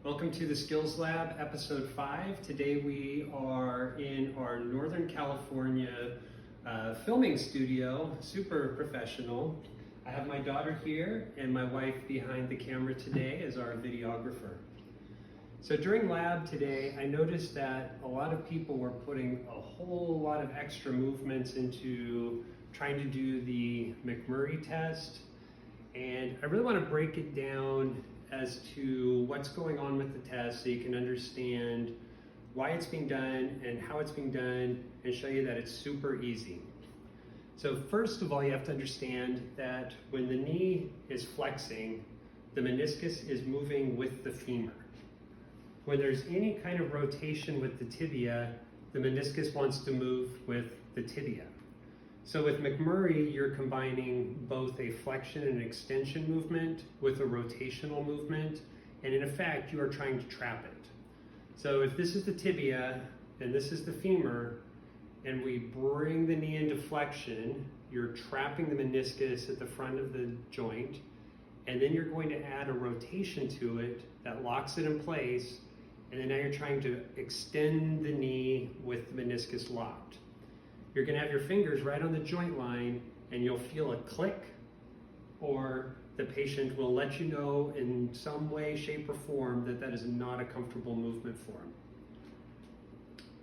Welcome to the Skills Lab, episode 5. Today we are in our Northern California filming studio, super professional. I have my daughter here and my wife behind the camera today as our videographer. So during lab today, I noticed that a lot of people were putting a whole lot of extra movements into trying to do the McMurray test. And I really want to break it down as to what's going on with the test so you can understand why it's being done and how it's being done, and show you that it's super easy. So first of all, you have to understand that when the knee is flexing, the meniscus is moving with the femur. When there's any kind of rotation with the tibia, the meniscus wants to move with the tibia. So with McMurray, you're combining both a flexion and extension movement with a rotational movement, and in effect, you are trying to trap it. So if this is the tibia and this is the femur, and we bring the knee into flexion, you're trapping the meniscus at the front of the joint, and then you're going to add a rotation to it that locks it in place, and then now you're trying to extend the knee with the meniscus locked. You're going to have your fingers right on the joint line, and you'll feel a click, or the patient will let you know in some way, shape, or form that that is not a comfortable movement for him.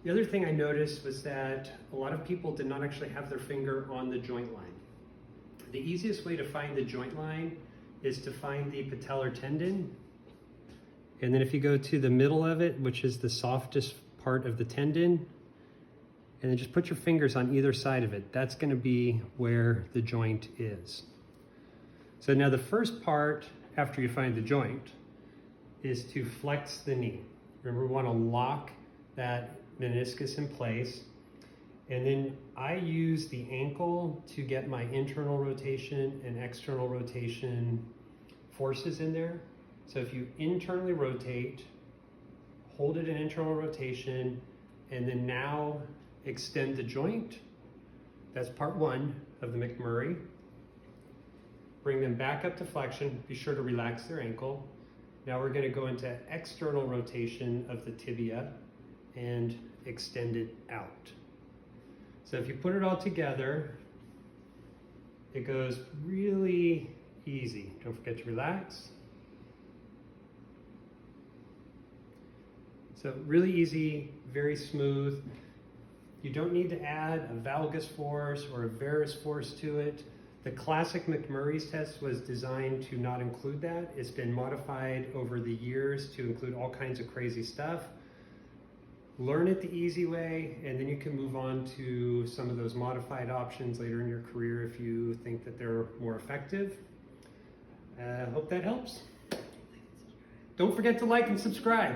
The other thing I noticed was that a lot of people did not actually have their finger on the joint line. The easiest way to find the joint line is to find the patellar tendon, and then if you go to the middle of it, which is the softest part of the tendon, and then just put your fingers on either side of it. That's going to be where the joint is. So now the first part after you find the joint is to flex the knee. Remember, we want to lock that meniscus in place. And then I use the ankle to get my internal rotation and external rotation forces in there. So if you internally rotate, hold it in internal rotation, and then now extend the joint. That's part 1 of the McMurray. Bring them back up to flexion. Be sure to relax their ankle. Now we're going to go into external rotation of the tibia and extend it out. So if you put it all together, it goes really easy. Don't forget to relax. So really easy, very smooth. You don't need to add a valgus force or a varus force to it. The classic McMurray's test was designed to not include that. It's been modified over the years to include all kinds of crazy stuff. Learn it the easy way, and then you can move on to some of those modified options later in your career if you think that they're more effective. Hope that helps. Don't forget to like and subscribe.